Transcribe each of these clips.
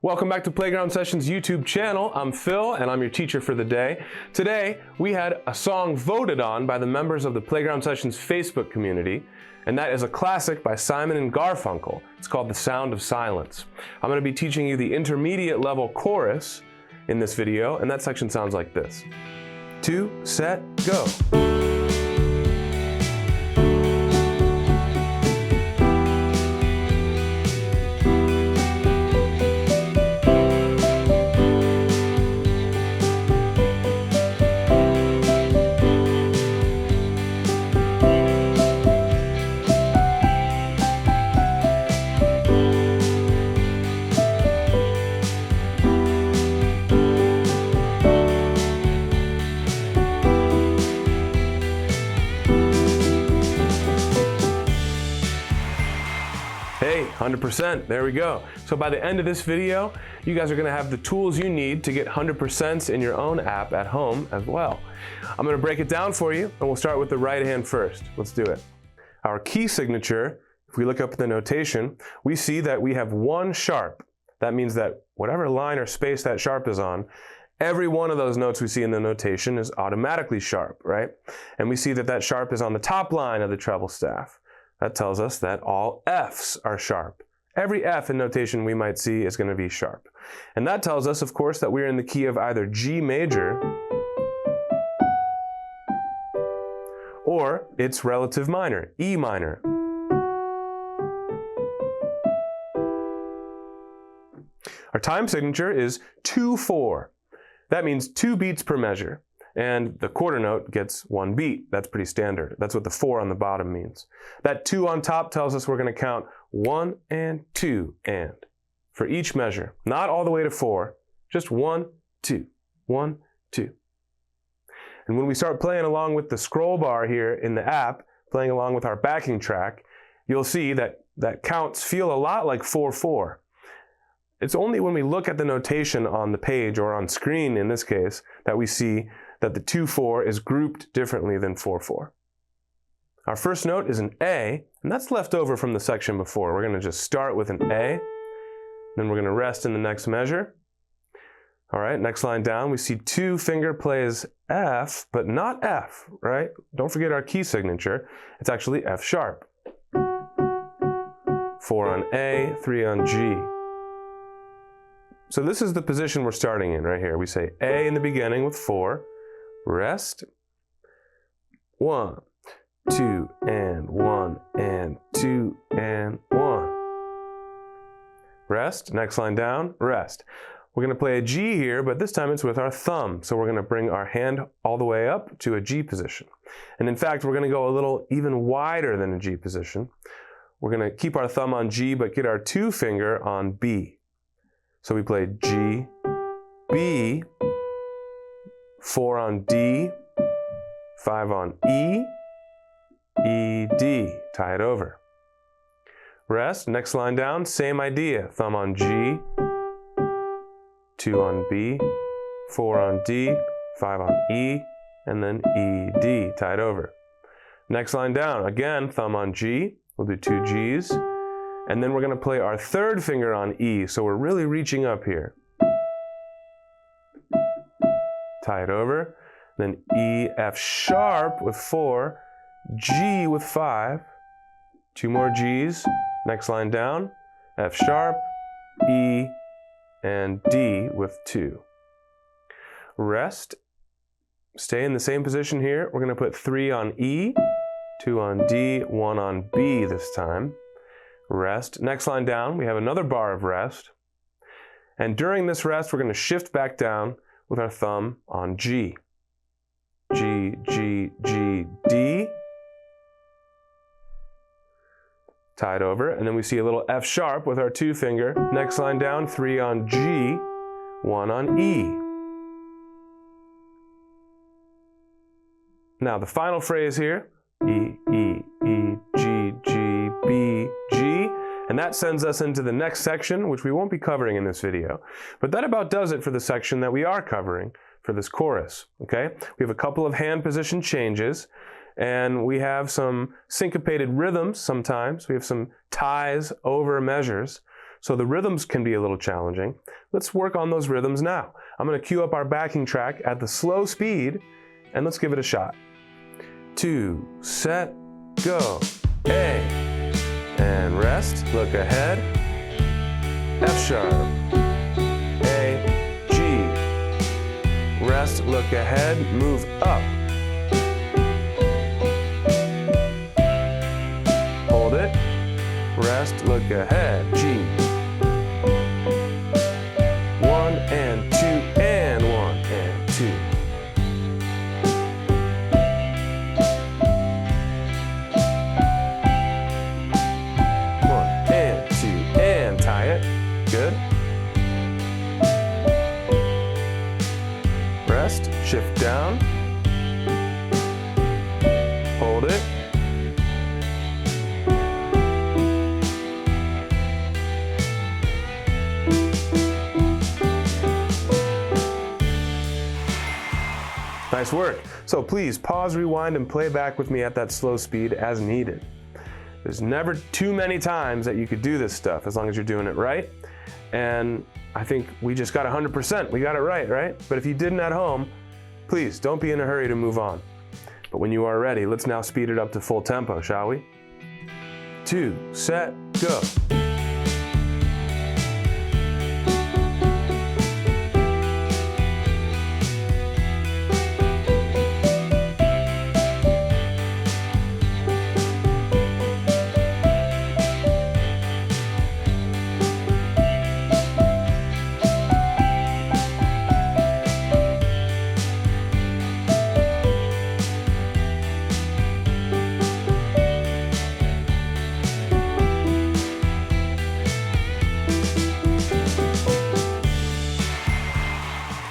Welcome back to Playground Sessions YouTube channel. I'm Phil and I'm your teacher for the day. Today we had a song voted on by the members of the Playground Sessions Facebook community, and that is a classic by Simon and Garfunkel. It's called The Sound of Silence. I'm going to be teaching you the intermediate level chorus in this video, and that section sounds like this. 2, set, go. Hey, 100%, there we go. So by the end of this video, you guys are gonna have the tools you need to get 100% in your own app at home as well. I'm gonna break it down for you, and we'll start with the right hand first. Let's do it. Our key signature, if we look up the notation, we see that we have one sharp. That means that whatever line or space that sharp is on, every one of those notes we see in the notation is automatically sharp, right? And we see that that sharp is on the top line of the treble staff. That tells us that all Fs are sharp. Every F in notation we might see is going to be sharp. And that tells us, of course, that we're in the key of either G major or its relative minor, E minor. Our time signature is 2-4. That means 2 beats per measure. And the quarter note gets 1 beat. That's pretty standard. That's what the 4 on the bottom means. That 2 on top tells us we're going to count 1 and 2 and for each measure. Not all the way to 4, just 1, 2, 1, 2. And when we start playing along with the scroll bar here in the app, playing along with our backing track, you'll see that counts feel a lot like 4-4. It's only when we look at the notation on the page, or on screen in this case, that we see that the 2-4 is grouped differently than 4-4. Our first note is an A, and that's left over from the section before. We're going to just start with an A, then we're going to rest in the next measure. All right, next line down, we see 2 finger plays F, but not F, right? Don't forget our key signature. It's actually F sharp. 4 on A, 3 on G. So this is the position we're starting in right here. We say A in the beginning with 4, rest, 1, 2, and 1, and 2, and 1. Rest, next line down, rest. We're going to play a G here, but this time it's with our thumb. So we're going to bring our hand all the way up to a G position. And in fact, we're going to go a little even wider than a G position. We're going to keep our thumb on G, but get our 2 finger on B. So we play G, B, 4 on D, 5 on E, E, D, tie it over. Rest, next line down, same idea. Thumb on G, 2 on B, 4 on D, 5 on E, and then E, D, tied over. Next line down, again, thumb on G, we'll do 2 Gs. And then we're going to play our 3rd finger on E, so we're really reaching up here. Tie it over, then E, F sharp with 4, G with 5, 2 more Gs, next line down, F sharp, E, and D with 2. Rest, stay in the same position here. We're going to put 3 on E, 2 on D, 1 on B this time. Rest. Next line down, we have another bar of rest. And during this rest, we're going to shift back down with our thumb on G. G, G, G, D. Tied over. And then we see a little F sharp with our 2 finger. Next line down, 3 on G, 1 on E. Now the final phrase here, E, E, E, G, G, B, G, and that sends us into the next section, which we won't be covering in this video. But that about does it for the section that we are covering for this chorus, okay? We have a couple of hand position changes, and we have some syncopated rhythms sometimes. We have some ties over measures. so the rhythms can be a little challenging. Let's work on those rhythms now. I'm going to cue up our backing track at the slow speed, and let's give it a shot. 2, set, go. A, and rest, look ahead. F sharp, A, G. Rest, look ahead, move up. Hold it. Rest, look ahead, G. 1 and 2 and 1 and 2. 1 and 2 and tie it. Good. Rest, shift down. Hold it. Nice work. So please pause, rewind, and play back with me at that slow speed as needed. There's never too many times that you could do this stuff as long as you're doing it right. And I think we just got 100%. We got it right? But if you didn't at home, please don't be in a hurry to move on. But when you are ready, let's now speed it up to full tempo, shall we? 2, set, go.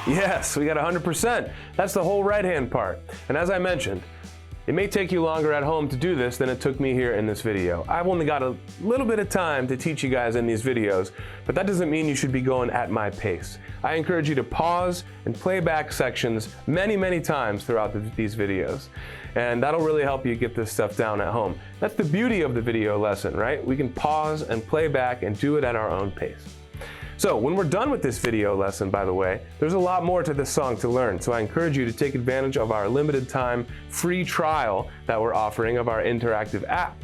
Yes, we got 100%. That's the whole right hand part. And as I mentioned, it may take you longer at home to do this than it took me here in this video. I've only got a little bit of time to teach you guys in these videos, but that doesn't mean you should be going at my pace. I encourage you to pause and play back sections many times throughout these videos. And that'll really help you get this stuff down at home. That's the beauty of the video lesson, right? We can pause and play back and do it at our own pace. So when we're done with this video lesson, by the way, there's a lot more to this song to learn. So I encourage you to take advantage of our limited time free trial that we're offering of our interactive app.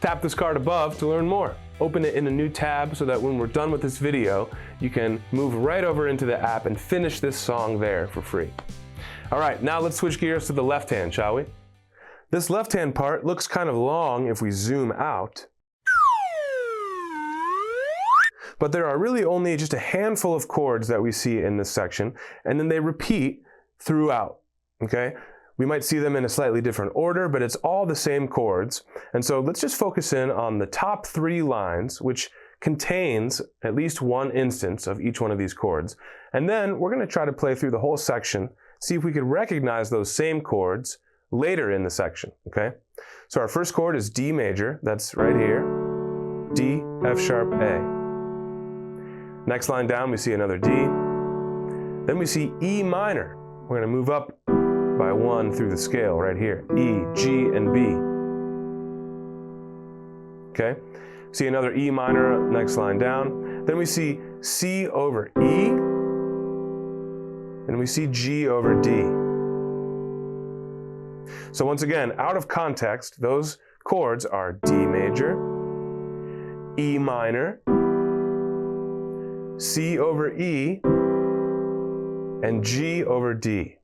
Tap this card above to learn more. Open it in a new tab so that when we're done with this video, you can move right over into the app and finish this song there for free. All right, now let's switch gears to the left hand, shall we? This left hand part looks kind of long if we zoom out. But there are really only just a handful of chords that we see in this section, and then they repeat throughout, okay? We might see them in a slightly different order, but it's all the same chords. And so let's just focus in on the top 3 lines, which contains at least one instance of each one of these chords. And then we're gonna try to play through the whole section, see if we could recognize those same chords later in the section, okay? So our first chord is D major, that's right here, D, F sharp, A. Next line down, we see another D. Then we see E minor. We're gonna move up by 1 through the scale right here. E, G, and B. Okay? See another E minor, next line down. Then we see C over E. And we see G over D. So once again, out of context, those chords are D major, E minor, C over E, and G over D.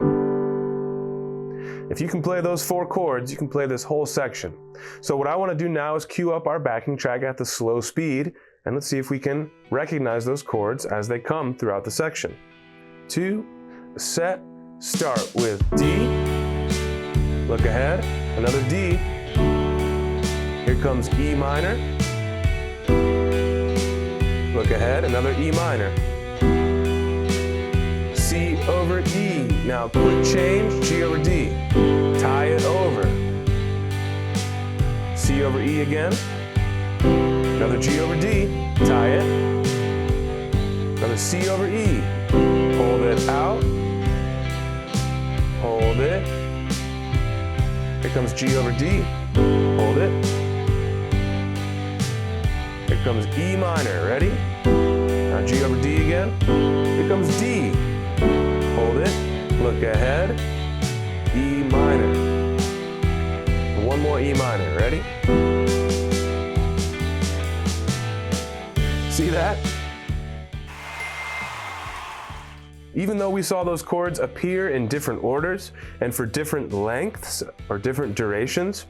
If you can play those 4 chords, you can play this whole section. So what I want to do now is cue up our backing track at the slow speed, and let's see if we can recognize those chords as they come throughout the section. 2, set, start with D, look ahead, another D, here comes E minor, look ahead, another E minor. C over E. Now quick change, G over D. Tie it over. C over E again. Another G over D. Tie it. Another C over E. Hold it out. Hold it. Here comes G over D. Hold it. Here comes E minor. Ready? Now G over D again. Here comes D. Hold it, look ahead, E minor. One more E minor, ready? See that? Even though we saw those chords appear in different orders and for different lengths or different durations,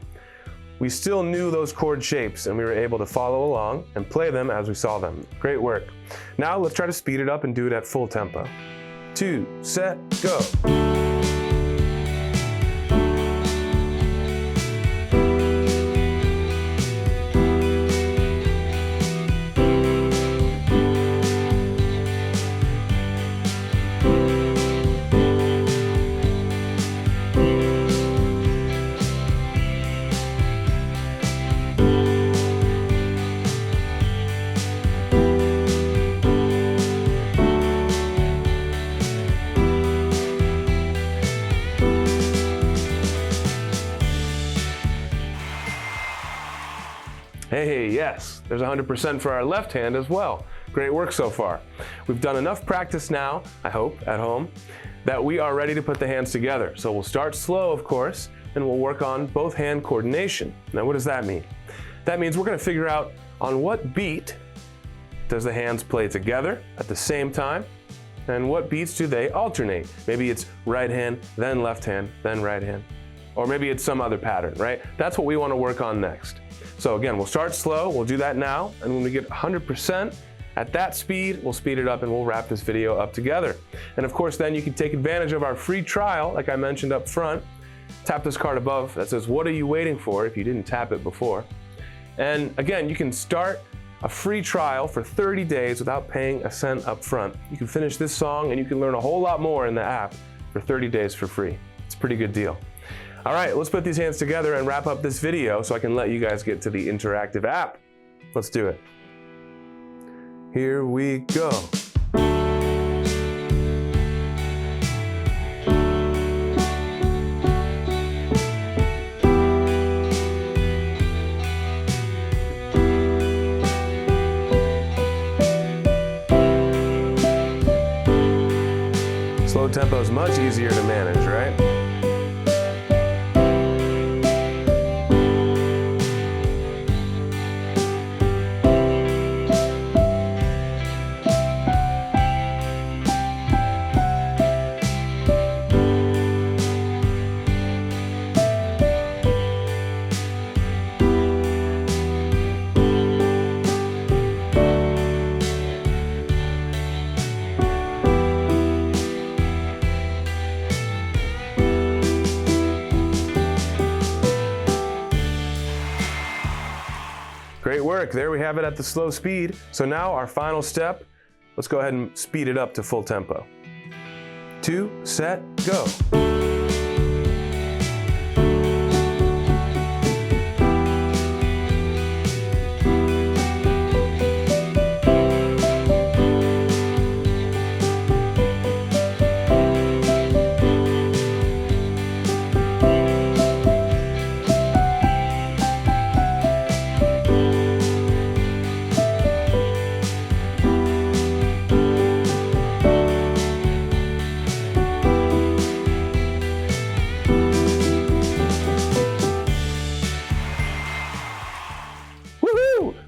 we still knew those chord shapes and we were able to follow along and play them as we saw them. Great work. Now let's try to speed it up and do it at full tempo. 2, set, go. Hey, yes, there's 100% for our left hand as well. Great work so far. We've done enough practice now, I hope, at home, that we are ready to put the hands together. So we'll start slow, of course, and we'll work on both hand coordination. Now, what does that mean? That means we're going to figure out on what beat does the hands play together at the same time, and what beats do they alternate? Maybe it's right hand, then left hand, then right hand. Or maybe it's some other pattern, right? That's what we want to work on next. So again, we'll start slow, we'll do that now, and when we get 100% at that speed, we'll speed it up and we'll wrap this video up together. And of course, then you can take advantage of our free trial, like I mentioned up front. Tap this card above that says, "What are you waiting for?" if you didn't tap it before. And again, you can start a free trial for 30 days without paying a cent up front. You can finish this song and you can learn a whole lot more in the app for 30 days for free. It's a pretty good deal. All right, let's put these hands together and wrap up this video so I can let you guys get to the interactive app. Let's do it. Here we go. Slow tempo is much easier to manage, right? Great work. There we have it at the slow speed. So now our final step, let's go ahead and speed it up to full tempo. 2, set, go.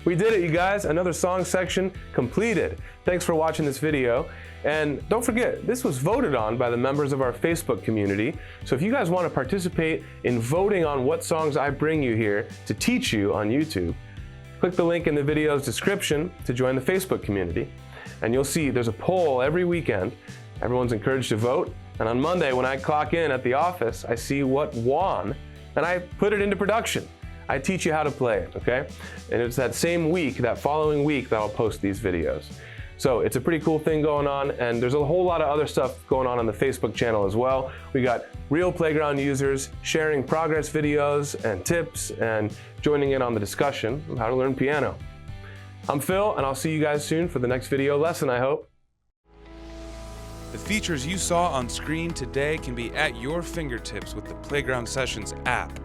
We did it, you guys. Another song section completed. Thanks for watching this video. And don't forget, this was voted on by the members of our Facebook community. So if you guys want to participate in voting on what songs I bring you here to teach you on YouTube, click the link in the video's description to join the Facebook community. And you'll see there's a poll every weekend. Everyone's encouraged to vote. And on Monday, when I clock in at the office, I see what won, and I put it into production. I teach you how to play it, okay? And it's that same week, that following week, that I'll post these videos. So it's a pretty cool thing going on, and there's a whole lot of other stuff going on the Facebook channel as well. We got real playground users sharing progress videos and tips and joining in on the discussion of how to learn piano. I'm Phil, and I'll see you guys soon for the next video lesson, I hope. The features you saw on screen today can be at your fingertips with the Playground Sessions app.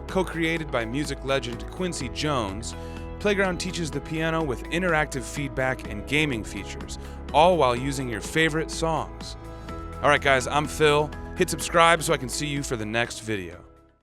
Co-created by music legend Quincy Jones, Playground teaches the piano with interactive feedback and gaming features, all while using your favorite songs. All right, guys, I'm Phil. Hit subscribe so I can see you for the next video.